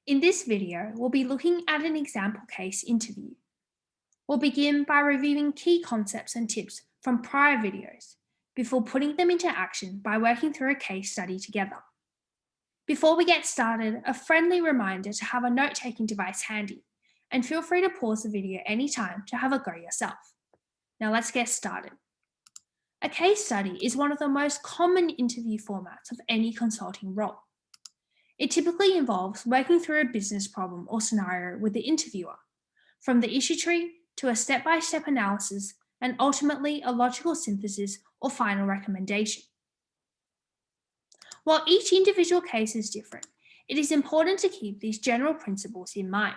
In this video, we'll be looking at an example case interview. We'll begin by reviewing key concepts and tips from prior videos before putting them into action by working through a case study together. Before we get started, a friendly reminder to have a note-taking device handy, and feel free to pause the video anytime to have a go yourself. Now let's get started. A case study is one of the most common interview formats of any consulting role. It typically involves working through a business problem or scenario with the interviewer, from the issue tree to a step-by-step analysis and ultimately a logical synthesis or final recommendation. While each individual case is different, it is important to keep these general principles in mind.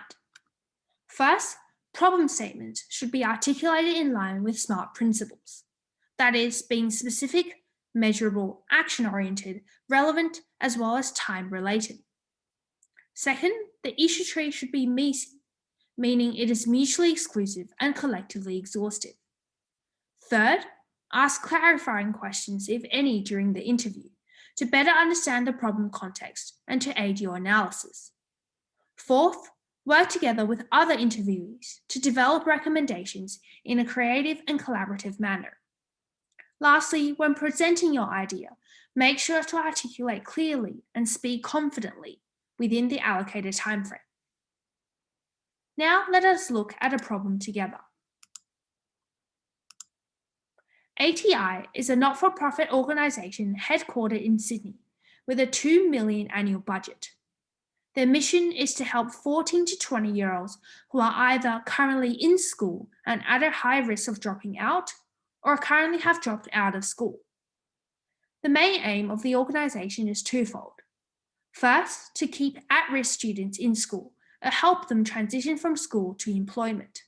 First, problem statements should be articulated in line with SMART principles. That is, being specific, measurable, action-oriented, relevant, as well as time-related. Second, the issue tree should be MECE, meaning it is mutually exclusive and collectively exhaustive. Third, ask clarifying questions, if any, during the interview to better understand the problem context and to aid your analysis. Fourth, work together with other interviewees to develop recommendations in a creative and collaborative manner. Lastly, when presenting your idea, make sure to articulate clearly and speak confidently within the allocated timeframe. Now let us look at a problem together. ATI is a not-for-profit organisation headquartered in Sydney with a $2 million annual budget. Their mission is to help 14 to 20-year-olds who are either currently in school and at a high risk of dropping out or currently have dropped out of school. The main aim of the organisation is twofold. First, to keep at-risk students in school and help them transition from school to employment.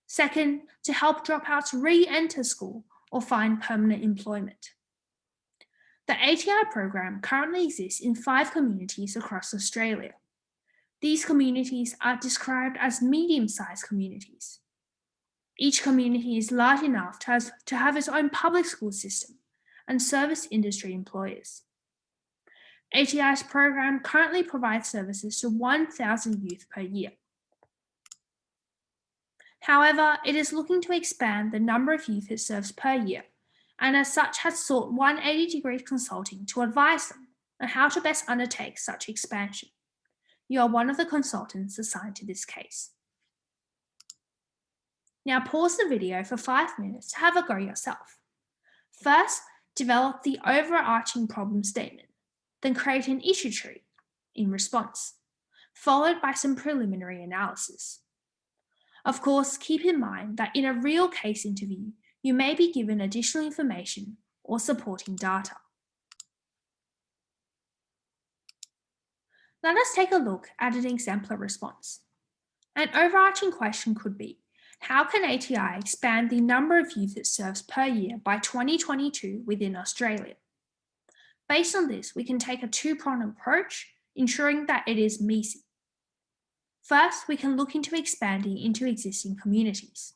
Second, to help dropouts re-enter school or find permanent employment. The ATI program currently exists in 5 communities across Australia. These communities are described as medium-sized communities. Each community is large enough to have its own public school system and service industry employers. ATI's program currently provides services to 1,000 youth per year. However, it is looking to expand the number of youth it serves per year, and as such has sought 180-degree consulting to advise them on how to best undertake such expansion. You are one of the consultants assigned to this case. Now pause the video for 5 minutes to have a go yourself. First, develop the overarching problem statement, then create an issue tree in response, followed by some preliminary analysis. Of course, keep in mind that in a real case interview, you may be given additional information or supporting data. Let us take a look at an exemplar response. An overarching question could be, how can ATI expand the number of youth it serves per year by 2022 within Australia? Based on this, we can take a two-pronged approach, ensuring that it is MECE. First, we can look into expanding into existing communities.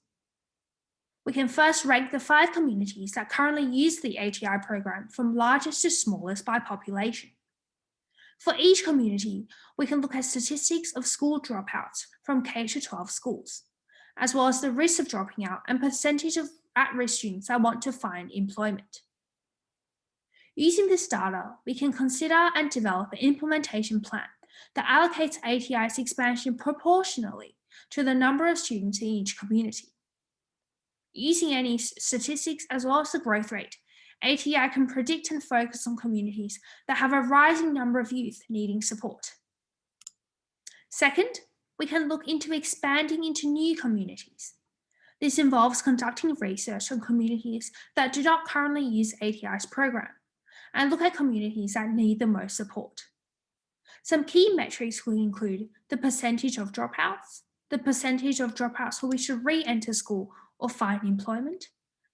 We can first rank the 5 communities that currently use the ATI program from largest to smallest by population. For each community, we can look at statistics of school dropouts from K-12 schools, as well as the risk of dropping out and percentage of at-risk students that want to find employment. Using this data, we can consider and develop an implementation plan that allocates ATI's expansion proportionally to the number of students in each community. Using any statistics as well as the growth rate, ATI can predict and focus on communities that have a rising number of youth needing support. Second, we can look into expanding into new communities. This involves conducting research on communities that do not currently use ATI's program and look at communities that need the most support. Some key metrics will include the percentage of dropouts, the percentage of dropouts who wish to re-enter school or find employment,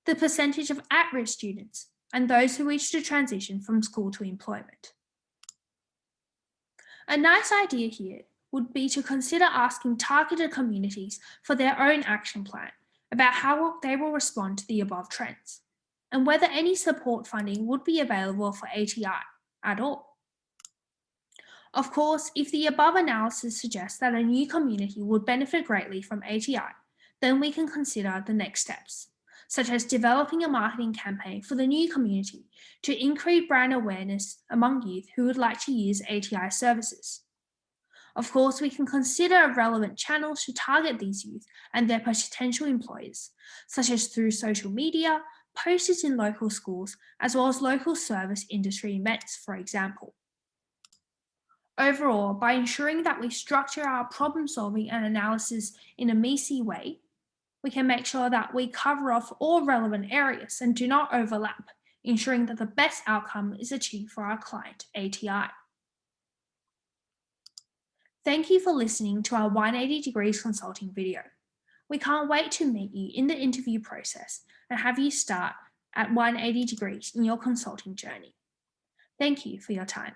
the percentage of at-risk students, and those who wish to transition from school to employment. A nice idea here would be to consider asking targeted communities for their own action plan about how they will respond to the above trends, and whether any support funding would be available for ATI at all. Of course, if the above analysis suggests that a new community would benefit greatly from ATI, then we can consider the next steps, such as developing a marketing campaign for the new community to increase brand awareness among youth who would like to use ATI services. Of course, we can consider relevant channels to target these youth and their potential employers, such as through social media, posters in local schools, as well as local service industry events, for example. Overall, by ensuring that we structure our problem solving and analysis in a MECE way, we can make sure that we cover off all relevant areas and do not overlap, ensuring that the best outcome is achieved for our client, ATI. Thank you for listening to our 180 Degrees Consulting video. We can't wait to meet you in the interview process and have you start at 180 degrees in your consulting journey. Thank you for your time.